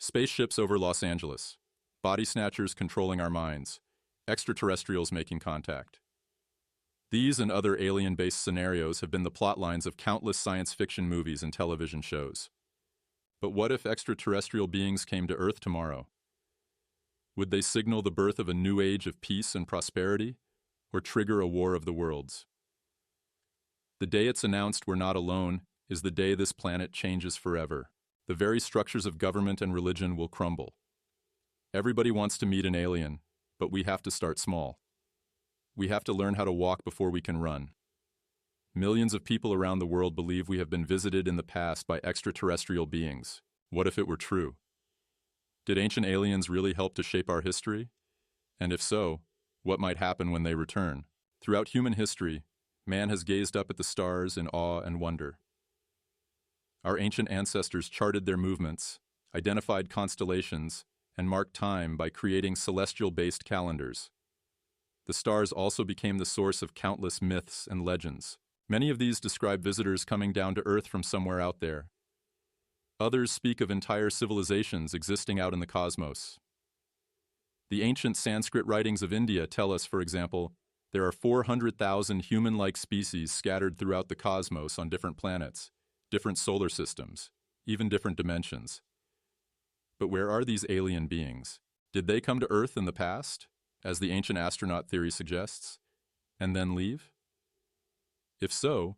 Spaceships over Los Angeles. Body snatchers controlling our minds. Extraterrestrials making contact. These and other alien-based scenarios have been the plotlines of countless science fiction movies and television shows. But what if extraterrestrial beings came to Earth tomorrow? Would they signal the birth of a new age of peace and prosperity, or trigger a war of the worlds? The day it's announced we're not alone is the day this planet changes forever. The very structures of government and religion will crumble. Everybody wants to meet an alien, but we have to start small. We have to learn how to walk before we can run. Millions of people around the world believe we have been visited in the past by extraterrestrial beings. What if it were true? Did ancient aliens really help to shape our history? And if so, what might happen when they return? Throughout human history, man has gazed up at the stars in awe and wonder. Our ancient ancestors charted their movements, identified constellations, and marked time by creating celestial-based calendars. The stars also became the source of countless myths and legends. Many of these describe visitors coming down to Earth from somewhere out there. Others speak of entire civilizations existing out in the cosmos. The ancient Sanskrit writings of India tell us, for example, there are 400,000 human-like species scattered throughout the cosmos on different planets, different solar systems, even different dimensions. But where are these alien beings? Did they come to Earth in the past, as the ancient astronaut theory suggests, and then leave? If so,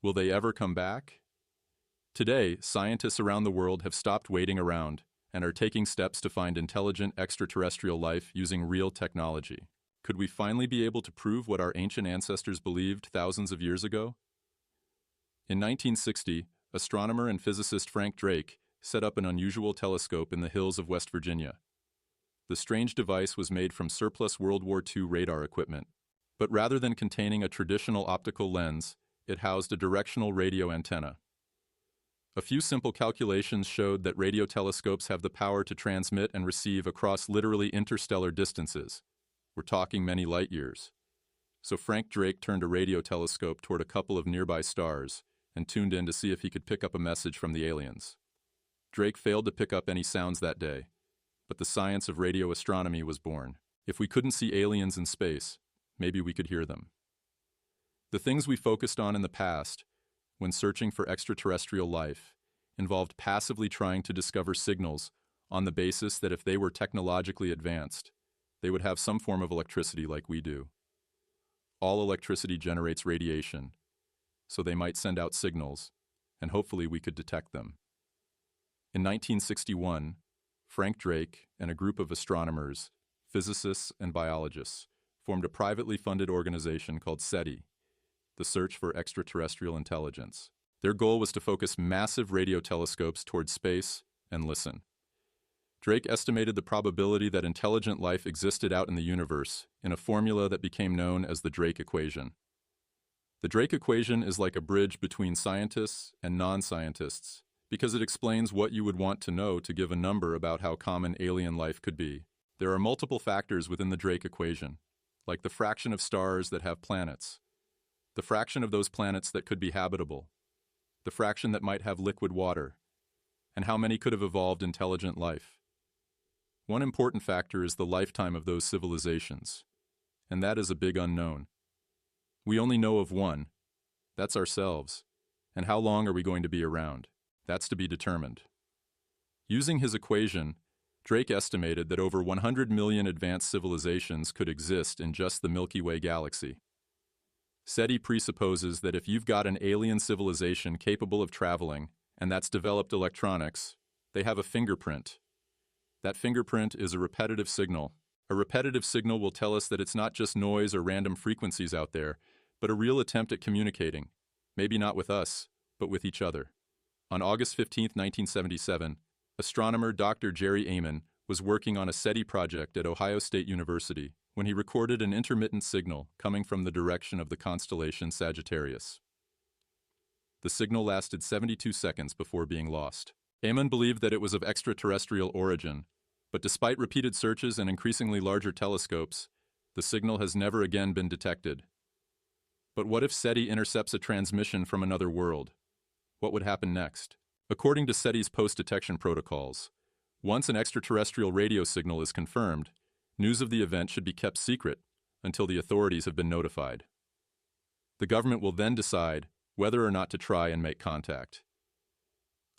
will they ever come back? Today, scientists around the world have stopped waiting around and are taking steps to find intelligent extraterrestrial life using real technology. Could we finally be able to prove what our ancient ancestors believed thousands of years ago? In 1960, astronomer and physicist Frank Drake set up an unusual telescope in the hills of West Virginia. The strange device was made from surplus World War II radar equipment, but rather than containing a traditional optical lens, it housed a directional radio antenna. A few simple calculations showed that radio telescopes have the power to transmit and receive across literally interstellar distances. We're talking many light years. So Frank Drake turned a radio telescope toward a couple of nearby stars and tuned in to see if he could pick up a message from the aliens. Drake failed to pick up any sounds that day, but the science of radio astronomy was born. If we couldn't see aliens in space, maybe we could hear them. The things we focused on in the past, when searching for extraterrestrial life, involved passively trying to discover signals on the basis that if they were technologically advanced, they would have some form of electricity like we do. All electricity generates radiation, so they might send out signals, and hopefully we could detect them. In 1961, Frank Drake and a group of astronomers, physicists, and biologists formed a privately funded organization called SETI, the Search for Extraterrestrial Intelligence. Their goal was to focus massive radio telescopes toward space and listen. Drake estimated the probability that intelligent life existed out in the universe in a formula that became known as the Drake equation. The Drake equation is like a bridge between scientists and non-scientists because it explains what you would want to know to give a number about how common alien life could be. There are multiple factors within the Drake equation, like the fraction of stars that have planets, the fraction of those planets that could be habitable, the fraction that might have liquid water, and how many could have evolved intelligent life. One important factor is the lifetime of those civilizations, and that is a big unknown. We only know of one. That's ourselves. And how long are we going to be around? That's to be determined. Using his equation, Drake estimated that over 100 million advanced civilizations could exist in just the Milky Way galaxy. SETI presupposes that if you've got an alien civilization capable of traveling, and that's developed electronics, they have a fingerprint. That fingerprint is a repetitive signal. A repetitive signal will tell us that it's not just noise or random frequencies out there, but a real attempt at communicating, maybe not with us, but with each other. On August 15, 1977, astronomer Dr. Jerry Amon was working on a SETI project at Ohio State University when he recorded an intermittent signal coming from the direction of the constellation Sagittarius. The signal lasted 72 seconds before being lost. Amon believed that it was of extraterrestrial origin, but despite repeated searches and increasingly larger telescopes, the signal has never again been detected. But what if SETI intercepts a transmission from another world? What would happen next? According to SETI's post-detection protocols, Once an extraterrestrial radio signal is confirmed, news of the event should be kept secret until the authorities have been notified. The government will then decide whether or not to try and make contact.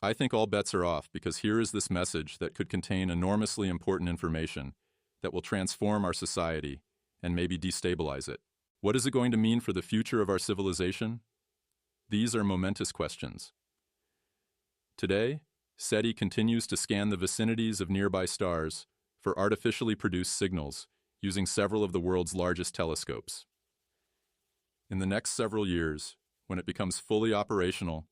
I think all bets are off because here is this message that could contain enormously important information that will transform our society and maybe destabilize it. What is it going to mean for the future of our civilization? These are momentous questions. Today, SETI continues to scan the vicinities of nearby stars for artificially produced signals using several of the world's largest telescopes. In the next several years, when it becomes fully operational,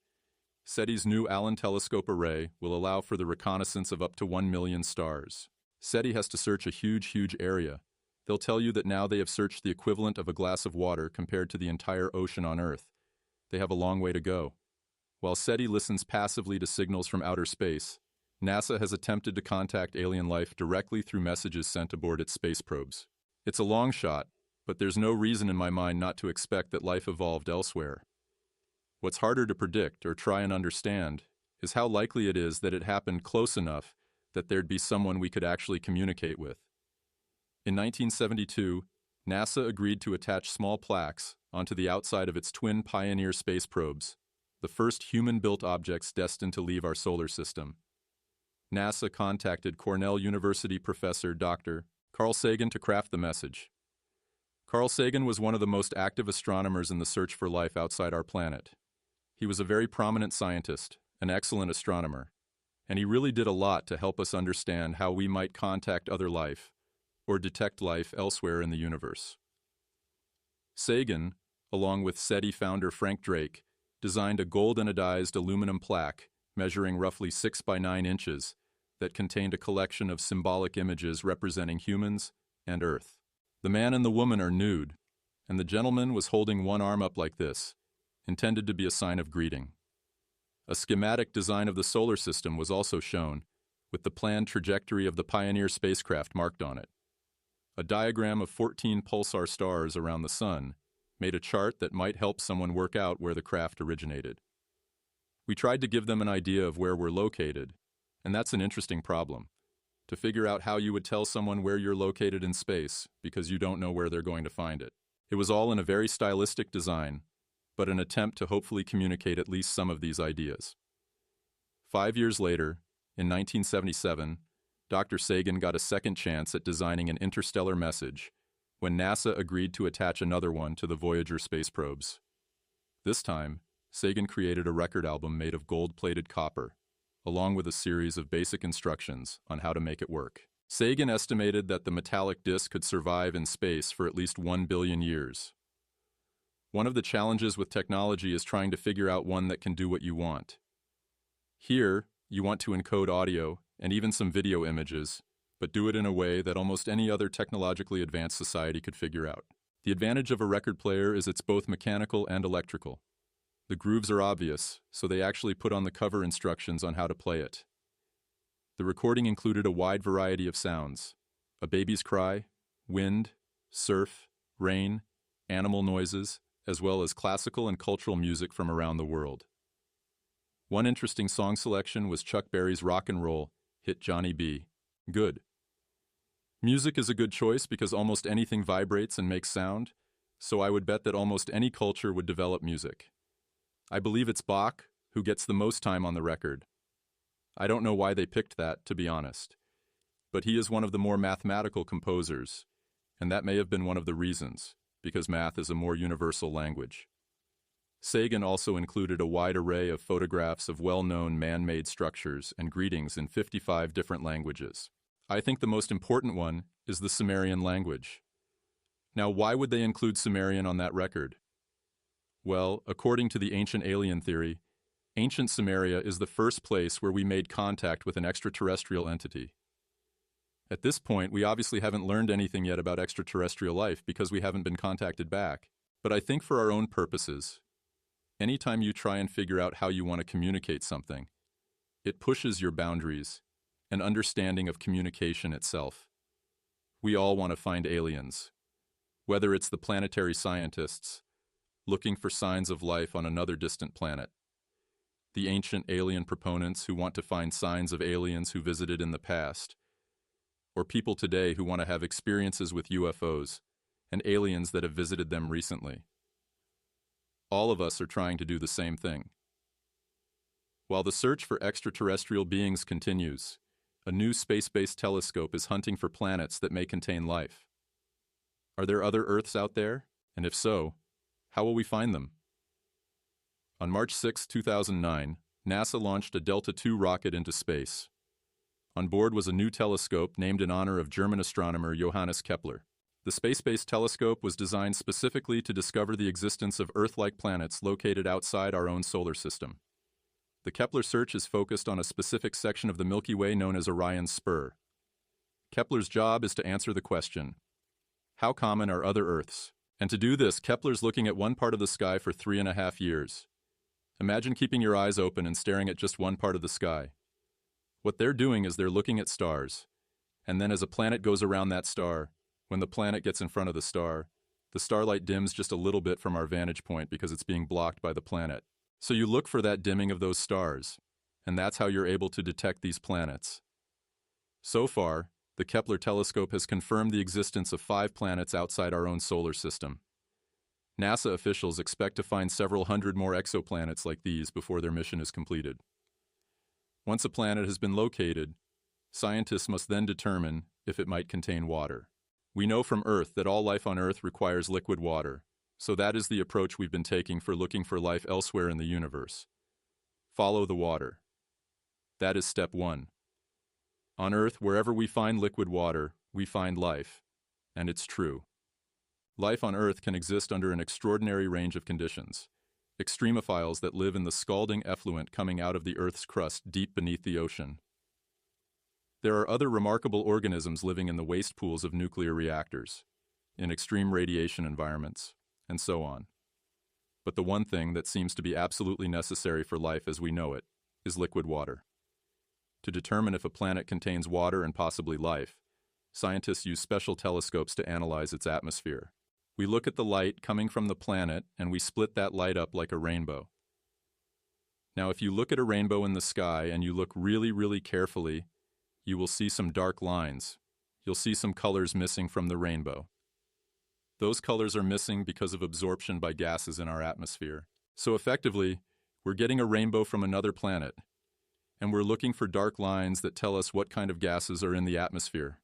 SETI's new Allen telescope array will allow for the reconnaissance of up to 1 million stars. SETI has to search a huge area. They'll tell you that now they have searched the equivalent of a glass of water compared to the entire ocean on Earth. They have a long way to go. While SETI listens passively to signals from outer space, NASA has attempted to contact alien life directly through messages sent aboard its space probes. It's a long shot, but there's no reason in my mind not to expect that life evolved elsewhere. What's harder to predict or try and understand is how likely it is that it happened close enough that there'd be someone we could actually communicate with. In 1972, NASA agreed to attach small plaques onto the outside of its twin Pioneer space probes, the first human-built objects destined to leave our solar system. NASA contacted Cornell University professor Dr. Carl Sagan to craft the message. Carl Sagan was one of the most active astronomers in the search for life outside our planet. He was a very prominent scientist, an excellent astronomer, and he really did a lot to help us understand how we might contact other life or detect life elsewhere in the universe. Sagan, along with SETI founder Frank Drake, designed a gold-anodized aluminum plaque measuring roughly 6 by 9 inches that contained a collection of symbolic images representing humans and Earth. The man and the woman are nude, and the gentleman was holding one arm up like this, intended to be a sign of greeting. A schematic design of the solar system was also shown, with the planned trajectory of the Pioneer spacecraft marked on it. A diagram of 14 pulsar stars around the Sun made a chart that might help someone work out where the craft originated. We tried to give them an idea of where we're located, and that's an interesting problem, to figure out how you would tell someone where you're located in space because you don't know where they're going to find it. It was all in a very stylistic design, but an attempt to hopefully communicate at least some of these ideas. 5 years later, in 1977, Dr. Sagan got a second chance at designing an interstellar message when NASA agreed to attach another one to the Voyager space probes. This time, Sagan created a record album made of gold-plated copper, along with a series of basic instructions on how to make it work. Sagan estimated that the metallic disc could survive in space for at least 1 billion years. One of the challenges with technology is trying to figure out one that can do what you want. Here, you want to encode audio and even some video images, but do it in a way that almost any other technologically advanced society could figure out. The advantage of a record player is it's both mechanical and electrical. The grooves are obvious, so they actually put on the cover instructions on how to play it. The recording included a wide variety of sounds: a baby's cry, wind, surf, rain, animal noises, as well as classical and cultural music from around the world. One interesting song selection was Chuck Berry's rock and roll hit Johnny B. Good. Music is a good choice because almost anything vibrates and makes sound, so I would bet that almost any culture would develop music. I believe it's Bach who gets the most time on the record. I don't know why they picked that, to be honest, but he is one of the more mathematical composers, and that may have been one of the reasons, because math is a more universal language. Sagan also included a wide array of photographs of well-known man-made structures and greetings in 55 different languages. I think the most important one is the Sumerian language. Now, why would they include Sumerian on that record? Well, according to the ancient alien theory, ancient Sumeria is the first place where we made contact with an extraterrestrial entity. At this point, we obviously haven't learned anything yet about extraterrestrial life because we haven't been contacted back. But I think for our own purposes, anytime you try and figure out how you want to communicate something, it pushes your boundaries and understanding of communication itself. We all want to find aliens, whether it's the planetary scientists looking for signs of life on another distant planet, the ancient alien proponents who want to find signs of aliens who visited in the past, or people today who want to have experiences with UFOs and aliens that have visited them recently. All of us are trying to do the same thing. While the search for extraterrestrial beings continues, a new space-based telescope is hunting for planets that may contain life. Are there other Earths out there? And if so, how will we find them? On March 6, 2009, NASA launched a Delta II rocket into space. On board was a new telescope named in honor of German astronomer Johannes Kepler. The space-based telescope was designed specifically to discover the existence of Earth-like planets located outside our own solar system. The Kepler search is focused on a specific section of the Milky Way known as Orion's Spur. Kepler's job is to answer the question, how common are other Earths? And to do this, Kepler's looking at one part of the sky for 3.5 years. Imagine keeping your eyes open and staring at just one part of the sky. What they're doing is they're looking at stars, and then as a planet goes around that star, when the planet gets in front of the starlight dims just a little bit from our vantage point because it's being blocked by the planet. So you look for that dimming of those stars, and that's how you're able to detect these planets. So far, the Kepler telescope has confirmed the existence of 5 planets outside our own solar system. NASA officials expect to find several hundred more exoplanets like these before their mission is completed. Once a planet has been located, scientists must then determine if it might contain water. We know from Earth that all life on Earth requires liquid water, so that is the approach we've been taking for looking for life elsewhere in the universe. Follow the water. That is step 1. On Earth, wherever we find liquid water, we find life. And it's true. Life on Earth can exist under an extraordinary range of conditions. Extremophiles that live in the scalding effluent coming out of the Earth's crust deep beneath the ocean. There are other remarkable organisms living in the waste pools of nuclear reactors, in extreme radiation environments, and so on. But the one thing that seems to be absolutely necessary for life as we know it is liquid water. To determine if a planet contains water and possibly life, scientists use special telescopes to analyze its atmosphere. We look at the light coming from the planet and we split that light up like a rainbow. Now, if you look at a rainbow in the sky and you look really, really carefully, you will see some dark lines. You'll see some colors missing from the rainbow. Those colors are missing because of absorption by gases in our atmosphere. So effectively, we're getting a rainbow from another planet, and we're looking for dark lines that tell us what kind of gases are in the atmosphere.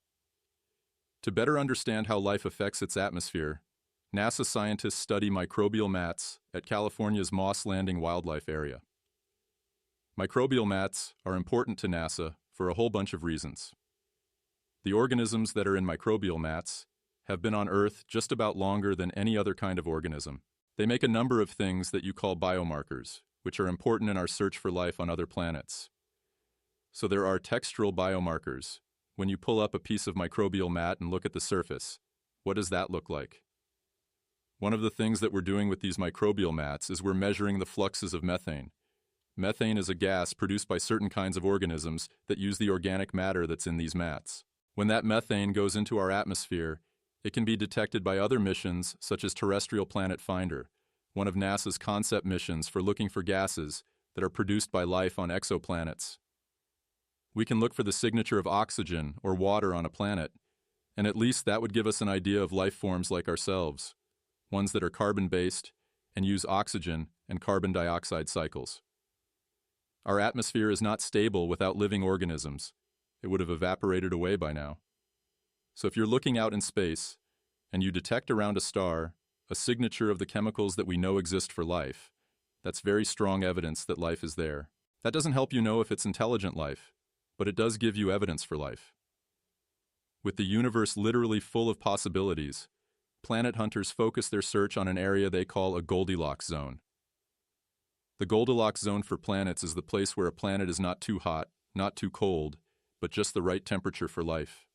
To better understand how life affects its atmosphere, NASA scientists study microbial mats at California's Moss Landing Wildlife Area. Microbial mats are important to NASA for a whole bunch of reasons. The organisms that are in microbial mats have been on Earth just about longer than any other kind of organism. They make a number of things that you call biomarkers, which are important in our search for life on other planets. So there are textural biomarkers. When you pull up a piece of microbial mat and look at the surface, what does that look like? One of the things that we're doing with these microbial mats is we're measuring the fluxes of methane. Methane is a gas produced by certain kinds of organisms that use the organic matter that's in these mats. When that methane goes into our atmosphere, it can be detected by other missions such as Terrestrial Planet Finder, one of NASA's concept missions for looking for gases that are produced by life on exoplanets. We can look for the signature of oxygen or water on a planet, and at least that would give us an idea of life forms like ourselves, ones that are carbon-based and use oxygen and carbon dioxide cycles. Our atmosphere is not stable without living organisms. It would have evaporated away by now. So if you're looking out in space and you detect around a star a signature of the chemicals that we know exist for life, that's very strong evidence that life is there. That doesn't help you know if it's intelligent life, but it does give you evidence for life. With the universe literally full of possibilities, planet hunters focus their search on an area they call a Goldilocks zone. The Goldilocks zone for planets is the place where a planet is not too hot, not too cold, but just the right temperature for life.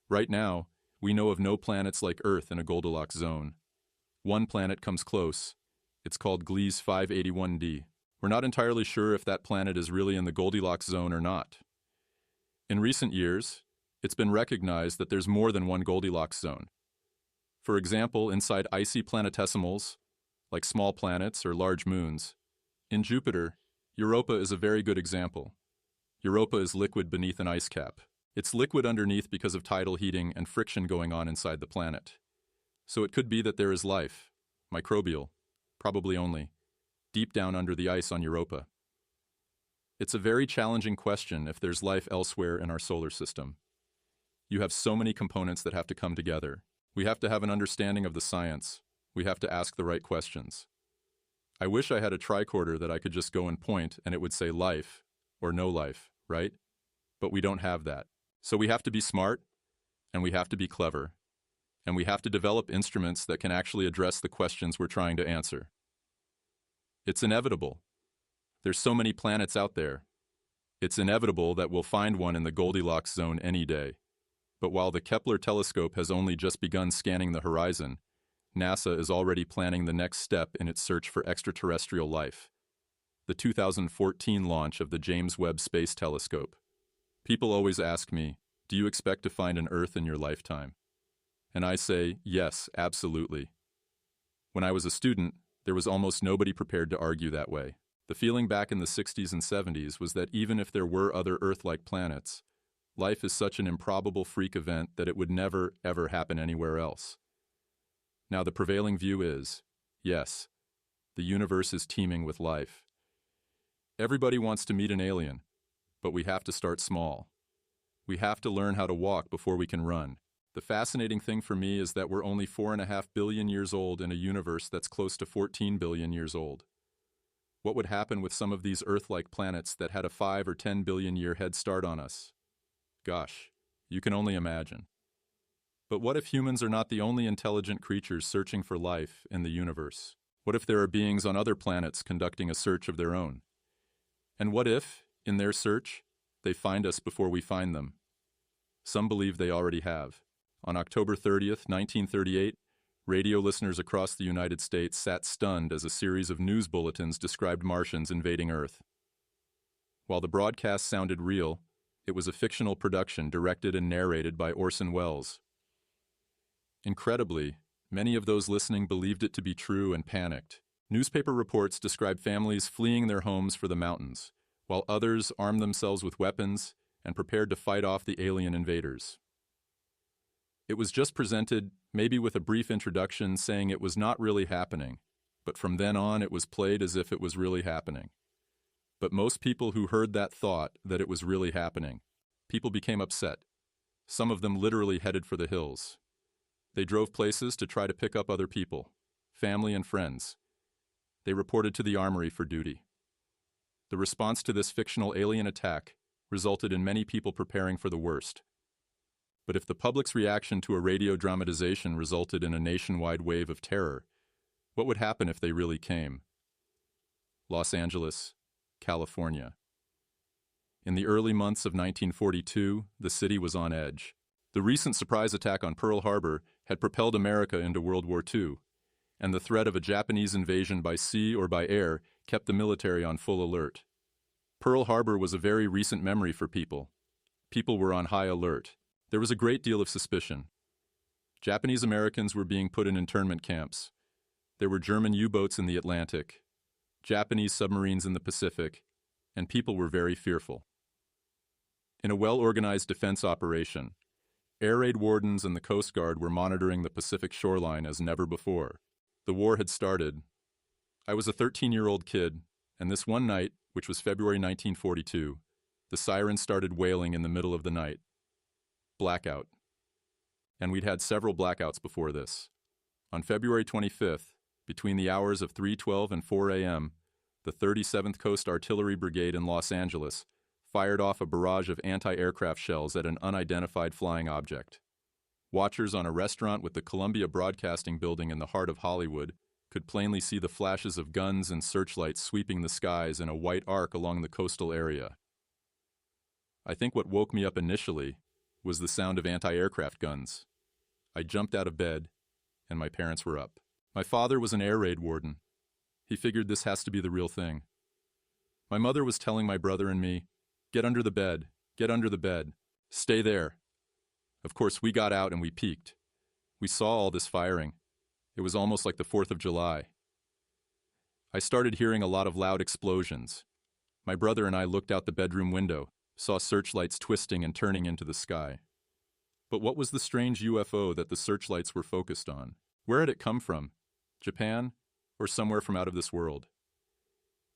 Right now, we know of no planets like Earth in a Goldilocks zone. One planet comes close. It's called Gliese 581d. We're not entirely sure if that planet is really in the Goldilocks zone or not. In recent years, it's been recognized that there's more than one Goldilocks zone. For example, inside icy planetesimals, like small planets or large moons, in Jupiter, Europa is a very good example. Europa is liquid beneath an ice cap. It's liquid underneath because of tidal heating and friction going on inside the planet. So it could be that there is life, microbial, probably only, deep down under the ice on Europa. It's a very challenging question if there's life elsewhere in our solar system. You have so many components that have to come together. We have to have an understanding of the science. We have to ask the right questions. I wish I had a tricorder that I could just go and point and it would say life or no life, right? But we don't have that. So we have to be smart, and we have to be clever, and we have to develop instruments that can actually address the questions we're trying to answer. It's inevitable. There's so many planets out there. It's inevitable that we'll find one in the Goldilocks zone any day. But while the Kepler telescope has only just begun scanning the horizon, NASA is already planning the next step in its search for extraterrestrial life, the 2014 launch of the James Webb Space Telescope. People always ask me, do you expect to find an Earth in your lifetime? And I say, yes, absolutely. When I was a student, there was almost nobody prepared to argue that way. The feeling back in the 60s and 70s was that even if there were other Earth-like planets, life is such an improbable freak event that it would never, ever happen anywhere else. Now the prevailing view is, yes, the universe is teeming with life. Everybody wants to meet an alien, but we have to start small. We have to learn how to walk before we can run. The fascinating thing for me is that we're only 4.5 billion years old in a universe that's close to 14 billion years old. What would happen with some of these Earth-like planets that had a 5 or 10 billion year head start on us? Gosh, you can only imagine. But what if humans are not the only intelligent creatures searching for life in the universe? What if there are beings on other planets conducting a search of their own? And what if, in their search, they find us before we find them? Some believe they already have. On October 30th, 1938, radio listeners across the United States sat stunned as a series of news bulletins described Martians invading Earth. While the broadcast sounded real, it was a fictional production directed and narrated by Orson Welles. Incredibly, many of those listening believed it to be true and panicked. Newspaper reports described families fleeing their homes for the mountains, while others armed themselves with weapons and prepared to fight off the alien invaders. It was just presented, maybe with a brief introduction saying it was not really happening, but from then on it was played as if it was really happening. But most people who heard that thought that it was really happening. People became upset. Some of them literally headed for the hills. They drove places to try to pick up other people, family and friends. They reported to the armory for duty. The response to this fictional alien attack resulted in many people preparing for the worst. But if the public's reaction to a radio dramatization resulted in a nationwide wave of terror, what would happen if they really came? Los Angeles, California. In the early months of 1942, the city was on edge. The recent surprise attack on Pearl Harbor had propelled America into World War II, and the threat of a Japanese invasion by sea or by air kept the military on full alert. Pearl Harbor was a very recent memory for people. People were on high alert. There was a great deal of suspicion. Japanese Americans were being put in internment camps. There were German U-boats in the Atlantic, Japanese submarines in the Pacific, and people were very fearful. In a well-organized defense operation, air raid wardens and the Coast Guard were monitoring the Pacific shoreline as never before. The war had started. I was a 13-year-old kid, and this one night, which was February 1942, the sirens started wailing in the middle of the night. Blackout. And we'd had several blackouts before this. On February 25th, between the hours of 3:12 and 4 a.m., the 37th Coast Artillery Brigade in Los Angeles fired off a barrage of anti-aircraft shells at an unidentified flying object. Watchers on a restaurant with the Columbia Broadcasting Building in the heart of Hollywood could plainly see the flashes of guns and searchlights sweeping the skies in a white arc along the coastal area. I think what woke me up initially was the sound of anti-aircraft guns. I jumped out of bed, and my parents were up. My father was an air raid warden. He figured this has to be the real thing. My mother was telling my brother and me, "Get under the bed, get under the bed, stay there." Of course, we got out and we peeked. We saw all this firing. It was almost like the 4th of July. I started hearing a lot of loud explosions. My brother and I looked out the bedroom window, saw searchlights twisting and turning into the sky. But what was the strange UFO that the searchlights were focused on? Where had it come from? Japan? Or somewhere from out of this world?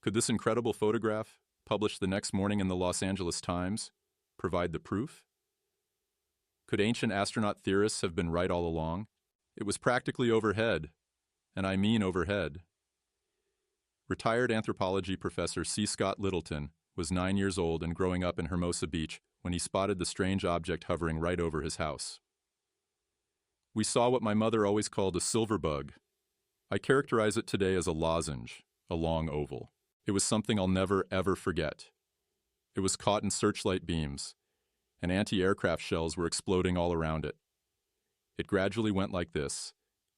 Could this incredible photograph, published the next morning in the Los Angeles Times, provide the proof? Could ancient astronaut theorists have been right all along? It was practically overhead, and I mean overhead. Retired anthropology professor C. Scott Littleton was 9 years old and growing up in Hermosa Beach when he spotted the strange object hovering right over his house. We saw what my mother always called a silver bug. I characterize it today as a lozenge, a long oval. It was something I'll never, ever forget. It was caught in searchlight beams, and anti-aircraft shells were exploding all around it. It gradually went like this,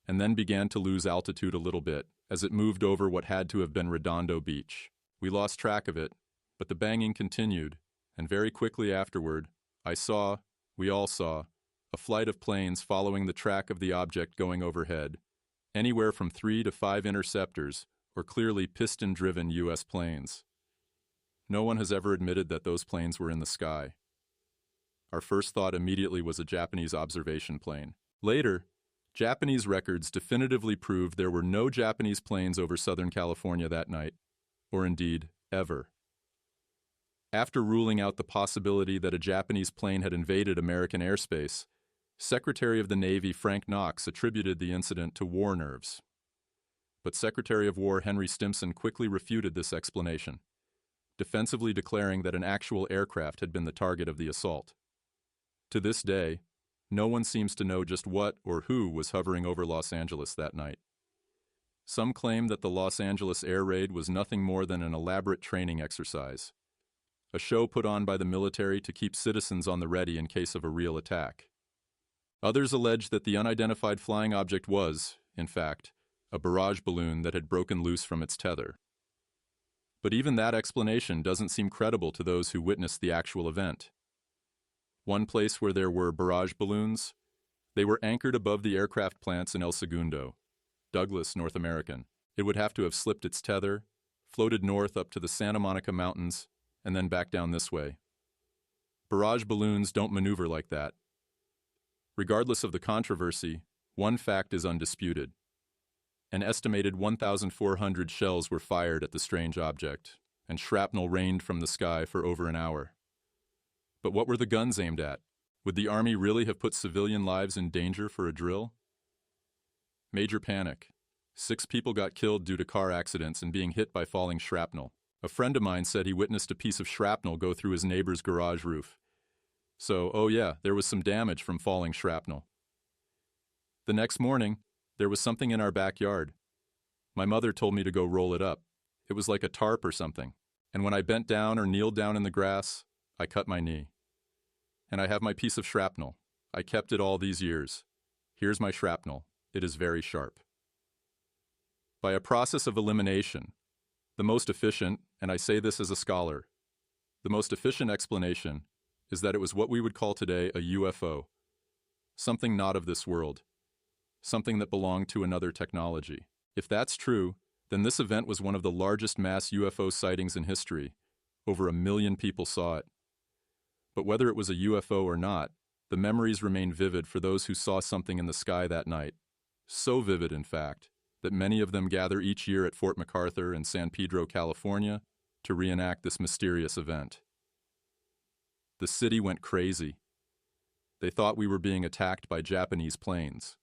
and then began to lose altitude a little bit as it moved over what had to have been Redondo Beach. We lost track of it, but the banging continued, and very quickly afterward, we all saw, a flight of planes following the track of the object going overhead, anywhere from 3 to 5 interceptors, or clearly piston-driven U.S. planes. No one has ever admitted that those planes were in the sky. Our first thought immediately was a Japanese observation plane. Later, Japanese records definitively proved there were no Japanese planes over Southern California that night, or indeed, ever. After ruling out the possibility that a Japanese plane had invaded American airspace, Secretary of the Navy Frank Knox attributed the incident to war nerves. But Secretary of War Henry Stimson quickly refuted this explanation, defensively declaring that an actual aircraft had been the target of the assault. To this day, no one seems to know just what or who was hovering over Los Angeles that night. Some claim that the Los Angeles air raid was nothing more than an elaborate training exercise, a show put on by the military to keep citizens on the ready in case of a real attack. Others allege that the unidentified flying object was, in fact, a barrage balloon that had broken loose from its tether. But even that explanation doesn't seem credible to those who witnessed the actual event. One place where there were barrage balloons, they were anchored above the aircraft plants in El Segundo, Douglas, North American. It would have to have slipped its tether, floated north up to the Santa Monica Mountains, and then back down this way. Barrage balloons don't maneuver like that. Regardless of the controversy, one fact is undisputed. An estimated 1,400 shells were fired at the strange object, and shrapnel rained from the sky for over an hour. But what were the guns aimed at? Would the Army really have put civilian lives in danger for a drill? Major panic. 6 people got killed due to car accidents and being hit by falling shrapnel. A friend of mine said he witnessed a piece of shrapnel go through his neighbor's garage roof. So, oh yeah, there was some damage from falling shrapnel. The next morning, there was something in our backyard. My mother told me to go roll it up. It was like a tarp or something. And when I bent down or kneeled down in the grass, I cut my knee. And I have my piece of shrapnel. I kept it all these years. Here's my shrapnel. It is very sharp. By a process of elimination, the most efficient, and I say this as a scholar, the most efficient explanation is that it was what we would call today a UFO, something not of this world, something that belonged to another technology. If that's true, then this event was one of the largest mass UFO sightings in history. Over 1 million people saw it. But whether it was a UFO or not, the memories remain vivid for those who saw something in the sky that night. So vivid, in fact, that many of them gather each year at Fort MacArthur in San Pedro, California, to reenact this mysterious event. The city went crazy. They thought we were being attacked by Japanese planes.